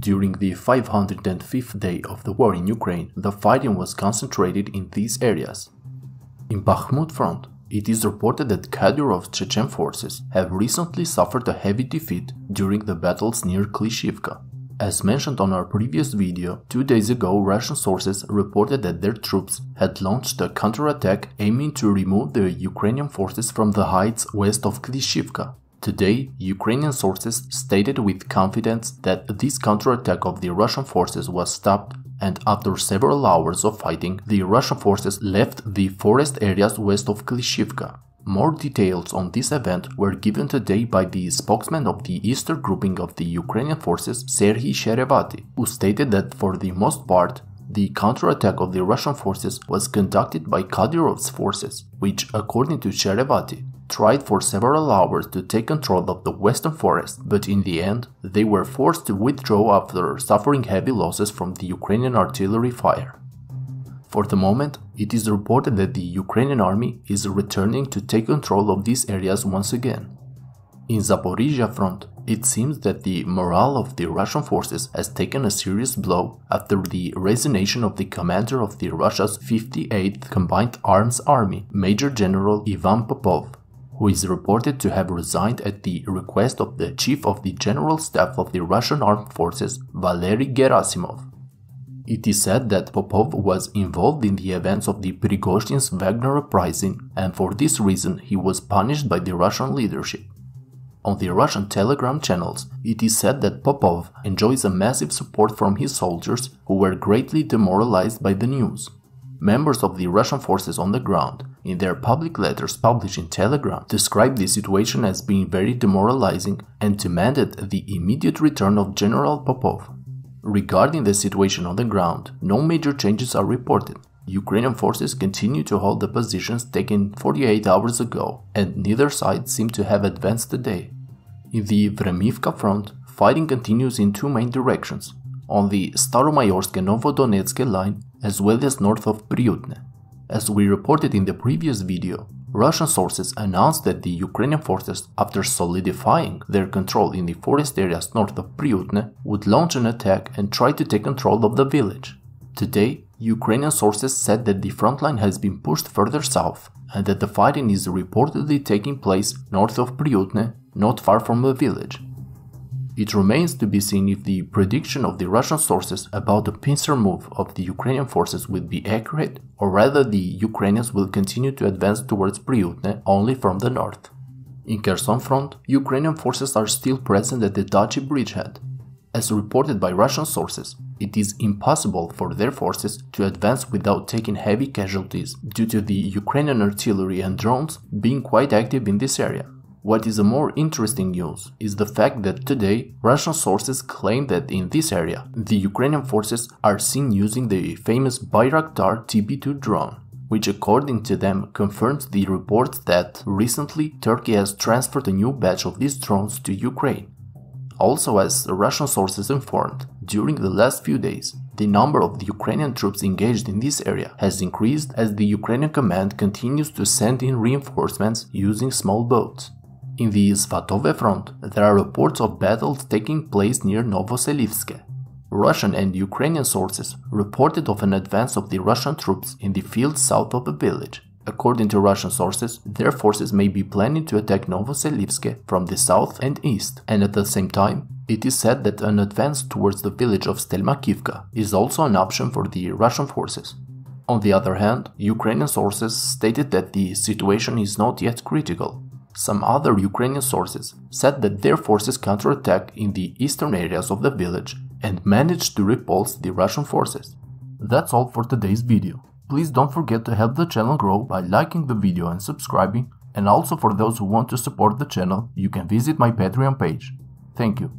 During the 505th day of the war in Ukraine, the fighting was concentrated in these areas. In Bakhmut front, it is reported that Kadyrov's Chechen forces have recently suffered a heavy defeat during the battles near Klishivka. As mentioned on our previous video, 2 days ago Russian sources reported that their troops had launched a counterattack aiming to remove the Ukrainian forces from the heights west of Klishivka. Today, Ukrainian sources stated with confidence that this counterattack of the Russian forces was stopped, and after several hours of fighting, the Russian forces left the forest areas west of Klishivka. More details on this event were given today by the spokesman of the eastern grouping of the Ukrainian forces, Serhiy Cherevati, who stated that for the most part, the counterattack of the Russian forces was conducted by Kadyrov's forces, which, according to Cherevati, tried for several hours to take control of the western forest, but in the end, they were forced to withdraw after suffering heavy losses from the Ukrainian artillery fire. For the moment, it is reported that the Ukrainian army is returning to take control of these areas once again. In Zaporizhzhia front, it seems that the morale of the Russian forces has taken a serious blow after the resignation of the commander of the Russia's 58th Combined Arms Army, Major General Ivan Popov, who is reported to have resigned at the request of the Chief of the General Staff of the Russian Armed Forces, Valery Gerasimov. It is said that Popov was involved in the events of the Prigozhin's Wagner uprising, and for this reason he was punished by the Russian leadership. On the Russian Telegram channels, it is said that Popov enjoys a massive support from his soldiers who were greatly demoralized by the news. Members of the Russian forces on the ground, in their public letters published in Telegram, described the situation as being very demoralizing and demanded the immediate return of General Popov. Regarding the situation on the ground, no major changes are reported. Ukrainian forces continue to hold the positions taken 48 hours ago, and neither side seem to have advanced today. In the Vremivka front, fighting continues in two main directions, on the Staromayorsk-Novodonetsk line as well as north of Pryutne. As we reported in the previous video, Russian sources announced that the Ukrainian forces, after solidifying their control in the forest areas north of Pryutne, would launch an attack and try to take control of the village. Today, Ukrainian sources said that the front line has been pushed further south and that the fighting is reportedly taking place north of Pryutne, not far from the village. It remains to be seen if the prediction of the Russian sources about the pincer move of the Ukrainian forces will be accurate, or rather the Ukrainians will continue to advance towards Pryutne only from the north. In Kherson front, Ukrainian forces are still present at the Dachi bridgehead. As reported by Russian sources, it is impossible for their forces to advance without taking heavy casualties due to the Ukrainian artillery and drones being quite active in this area. What is a more interesting news is the fact that today Russian sources claim that in this area the Ukrainian forces are seen using the famous Bayraktar TB2 drone, which according to them confirms the reports that recently Turkey has transferred a new batch of these drones to Ukraine. Also, as Russian sources informed, during the last few days, the number of the Ukrainian troops engaged in this area has increased as the Ukrainian command continues to send in reinforcements using small boats. In the Svatove front, there are reports of battles taking place near Novoselivske. Russian and Ukrainian sources reported of an advance of the Russian troops in the fields south of the village. According to Russian sources, their forces may be planning to attack Novoselivske from the south and east, and at the same time, it is said that an advance towards the village of Stelmakivka is also an option for the Russian forces. On the other hand, Ukrainian sources stated that the situation is not yet critical. Some other Ukrainian sources said that their forces counterattacked in the eastern areas of the village and managed to repulse the Russian forces. That's all for today's video. Please don't forget to help the channel grow by liking the video and subscribing, and also for those who want to support the channel, you can visit my Patreon page. Thank you.